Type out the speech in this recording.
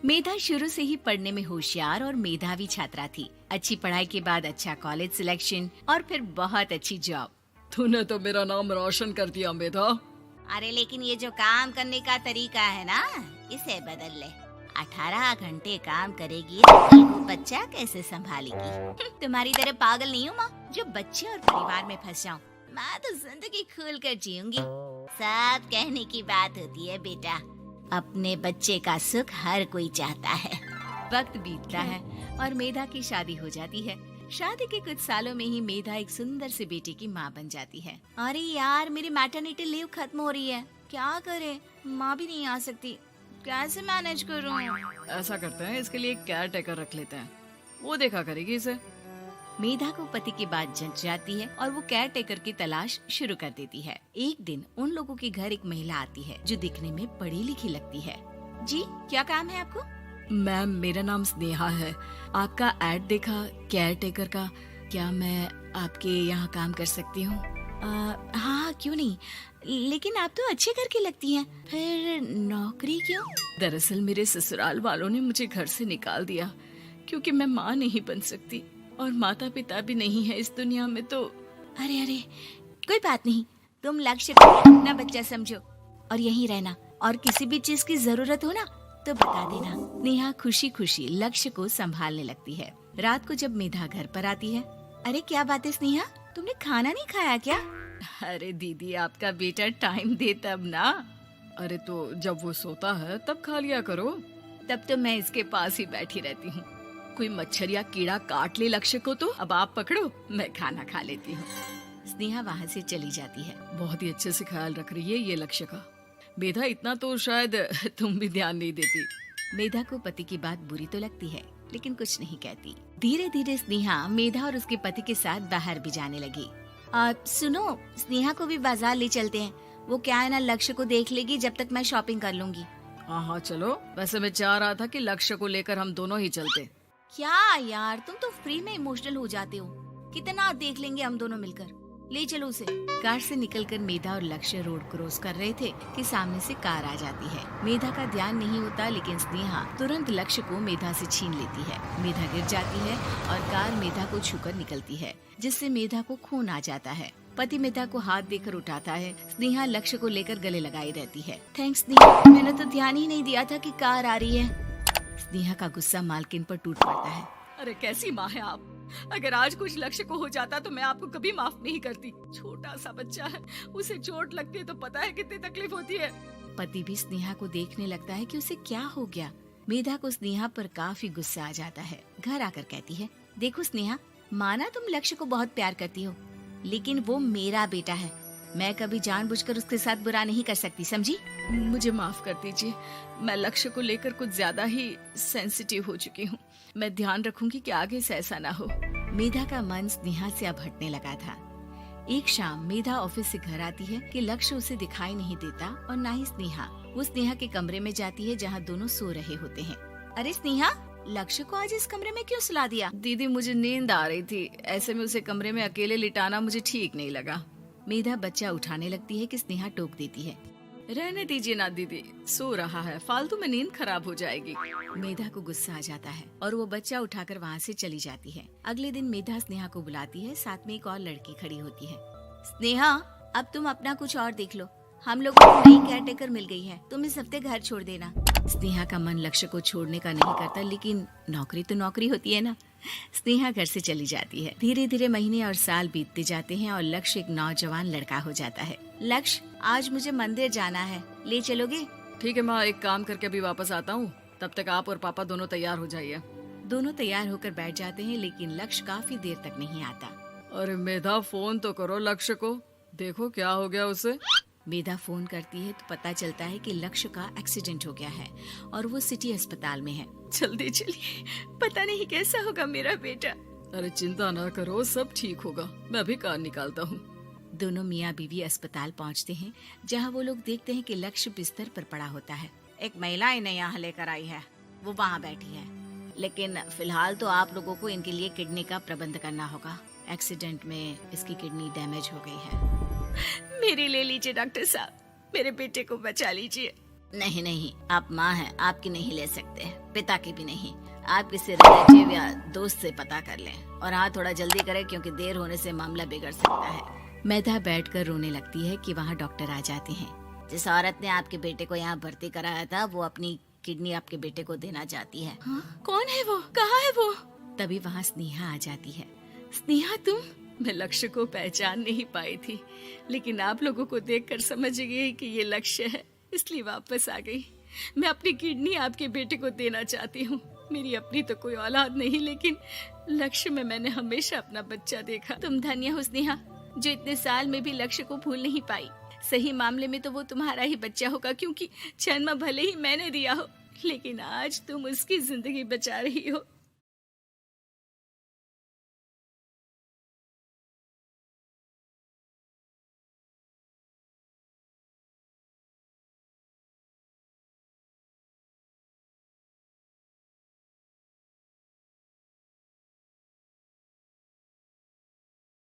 मेधा शुरू से ही पढ़ने में होशियार और मेधावी छात्रा थी। अच्छी पढ़ाई के बाद अच्छा कॉलेज सिलेक्शन और फिर बहुत अच्छी जॉब। तूने तो मेरा नाम रोशन कर दिया मेधा। अरे लेकिन ये जो काम करने का तरीका है ना, इसे बदल ले। 18 घंटे काम करेगी तो कल को बच्चा कैसे संभालेगी? तुम्हारी तरह पागल नहीं हूँ माँ, जो बच्चे और परिवार में फंस जाऊँ। मैं तो जिंदगी खुल कर जीऊंगी। सब कहने की बात होती है बेटा, अपने बच्चे का सुख हर कोई चाहता है। वक्त बीतता है और मेधा की शादी हो जाती है। शादी के कुछ सालों में ही मेधा एक सुंदर से बेटे की माँ बन जाती है। अरे यार, मेरी मैटरनिटी लीव खत्म हो रही है, क्या करे? माँ भी नहीं आ सकती, कैसे मैनेज करूँ? ऐसा करते हैं, इसके लिए एक केयर टेकर रख लेते हैं, वो देखा करेगी इसे। मेधा को पति की बात जंच जाती है और वो केयर टेकर की तलाश शुरू कर देती है। एक दिन उन लोगों के घर एक महिला आती है जो दिखने में पढ़ी लिखी लगती है। जी, क्या काम है आपको? मैम, मेरा नाम स्नेहा है। आपका एड देखा केयर टेकर का, क्या मैं आपके यहाँ काम कर सकती हूँ? हाँ, क्यों नहीं, लेकिन आप तो अच्छे घर की लगती हैं, फिर नौकरी क्यों? दरअसल मेरे ससुराल वालों ने मुझे घर से निकाल दिया क्योंकि मैं माँ नहीं बन सकती और माता पिता भी नहीं है इस दुनिया में। तो अरे अरे, कोई बात नहीं, तुम लक्ष्य को अपना बच्चा समझो और यहीं रहना, और किसी भी चीज की जरूरत हो ना तो बता देना। नेहा खुशी खुशी लक्ष्य को संभालने लगती है। रात को जब मेधा घर पर आती है, अरे क्या बात है स्नेहा, तुमने खाना नहीं खाया क्या? अरे दीदी, आपका बेटा टाइम दे तब ना। अरे तो जब वो सोता है तब खा लिया करो। तब तो मैं इसके पास ही बैठी रहती हूँ। कोई मच्छर या कीड़ा काट ले लक्ष्य को तो अब आप पकड़ो, मैं खाना खा लेती हूँ। स्नेहा वहाँ से चली जाती है। बहुत ही अच्छे से ख्याल रख रही है ये लक्ष्य का। मेधा, इतना तो शायद तुम भी ध्यान नहीं देती। मेधा को पति की बात बुरी तो लगती है, लेकिन कुछ नहीं कहती। धीरे धीरे स्नेहा मेधा और उसके पति के साथ बाहर भी जाने लगी। सुनो, स्नेहा को भी बाजार ले चलते हैं, वो क्या है ना, लक्ष्य को देख लेगी जब तक मैं शॉपिंग कर लूंगी। हाँ चलो, वैसे मैं चाह रहा था कि लक्ष्य को लेकर हम दोनों ही चलते। क्या यार, तुम तो फ्री में इमोशनल हो जाते हो, कितना देख लेंगे हम दोनों मिलकर, ले चलो उसे। कार से निकलकर मेधा और लक्ष्य रोड क्रॉस कर रहे थे कि सामने से कार आ जाती है। मेधा का ध्यान नहीं होता, लेकिन स्नेहा तुरंत लक्ष्य को मेधा से छीन लेती है। मेधा गिर जाती है और कार मेधा को छूकर निकलती है, जिससे मेधा को खून आ जाता है। पति मेधा को हाथ देकर उठाता है। स्नेहा लक्ष्य को लेकर गले लगाई रहती है। थैंक्स स्नेहा, मैंने तो ध्यान ही नहीं दिया था कि कार आ रही है। स्नेहा का गुस्सा मालकिन पर टूट पड़ता है। अरे कैसी माँ है आप, अगर आज कुछ लक्ष्य को हो जाता तो मैं आपको कभी माफ नहीं करती। छोटा सा बच्चा है, उसे चोट लगती है तो पता है कितनी तकलीफ होती है। पति भी स्नेहा को देखने लगता है कि उसे क्या हो गया। मेधा को स्नेहा पर काफी गुस्सा आ जाता है। घर आकर कहती है, देखो स्नेहा, माना तुम लक्ष्य को बहुत प्यार करती हो, लेकिन वो मेरा बेटा है, मैं कभी जानबूझकर उसके साथ बुरा नहीं कर सकती, समझी? मुझे माफ कर दीजिए, मैं लक्ष्य को लेकर कुछ ज्यादा ही सेंसिटिव हो चुकी हूँ। मैं ध्यान रखूंगी कि आगे से ऐसा ना हो। मेधा का मन स्नेहा से अब हटने लगा था। एक शाम मेधा ऑफिस से घर आती है कि लक्ष्य उसे दिखाई नहीं देता और ना ही स्नेहा। वो स्नेहा के कमरे में जाती है जहाँ दोनों सो रहे होते हैं। अरे स्नेहा, लक्ष्य को आज इस कमरे में क्यों सुला दिया? दीदी, मुझे नींद आ रही थी, ऐसे में उसे कमरे में अकेले लिटाना मुझे ठीक नहीं लगा। मेधा बच्चा उठाने लगती है कि स्नेहा टोक देती है। रहने दीजिए ना दीदी, सो रहा है, फालतू में नींद खराब हो जाएगी। मेधा को गुस्सा आ जाता है और वो बच्चा उठाकर वहाँ से चली जाती है। अगले दिन मेधा स्नेहा को बुलाती है, साथ में एक और लड़की खड़ी होती है। स्नेहा, अब तुम अपना कुछ और देख लो, हम लोगों को नई केयर टेकर मिल गई है, तुम इस हफ्ते घर छोड़ देना। स्नेहा का मन लक्ष्य को छोड़ने का नहीं करता, लेकिन नौकरी तो नौकरी होती है ना। स्नेहा घर से चली जाती है। धीरे धीरे महीने और साल बीतते जाते हैं और लक्ष्य एक नौजवान लड़का हो जाता है। लक्ष्य, आज मुझे मंदिर जाना है, ले चलोगे? ठीक है माँ, एक काम करके अभी वापस आता हूँ, तब तक आप और पापा दोनों तैयार हो जाइए। दोनों तैयार होकर बैठ जाते हैं, लेकिन लक्ष्य काफी देर तक नहीं आता। अरे मेधा, फोन तो करो लक्ष्य को, देखो क्या हो गया उसे। मेधा फोन करती है तो पता चलता है कि लक्ष्य का एक्सीडेंट हो गया है और वो सिटी अस्पताल में है। जल्दी चलिए, पता नहीं कैसा होगा मेरा बेटा। अरे चिंता ना करो, सब ठीक होगा, मैं अभी कार निकालता हूँ। दोनों मियाँ बीवी अस्पताल पहुँचते हैं, जहाँ वो लोग देखते हैं कि लक्ष्य बिस्तर पर पड़ा होता है। एक महिला इन्हें यहाँ लेकर आई है, वो वहाँ बैठी है, लेकिन फिलहाल तो आप लोगों को इनके लिए किडनी का प्रबंध करना होगा। एक्सीडेंट में इसकी किडनी डैमेज हो गई है। मेरी ले लीजिए डॉक्टर साहब, मेरे बेटे को बचा लीजिए। नहीं नहीं, आप माँ हैं, आपकी नहीं ले सकते, पिता की भी नहीं। आप किसी रिलेटिव या दोस्त से पता कर लें और हाँ थोड़ा जल्दी करें क्योंकि देर होने से मामला बिगड़ सकता है। मेधा बैठकर रोने लगती है कि वहाँ डॉक्टर आ जाते हैं। जिस औरत ने आपके बेटे को यहाँ भर्ती कराया था वो अपनी किडनी आपके बेटे को देना चाहती है। हाँ? कौन है वो? कहाँ है वो? तभी वहाँ स्नेहा आ जाती है। स्नेहा तुम? मैं लक्ष्य को पहचान नहीं पाई थी, लेकिन आप लोगों को देखकर समझ गई कि ये लक्ष्य है, इसलिए वापस आ गई। मैं अपनी किडनी आपके बेटे को देना चाहती हूँ। मेरी अपनी तो कोई औलाद नहीं, लेकिन लक्ष्य में मैंने हमेशा अपना बच्चा देखा। तुम धन्य हो स्नेहा, जो इतने साल में भी लक्ष्य को भूल नहीं पाई। सही मामले में तो वो तुम्हारा ही बच्चा होगा, क्योंकि जन्म भले ही मैंने दिया हो, लेकिन आज तुम उसकी जिंदगी बचा रही हो।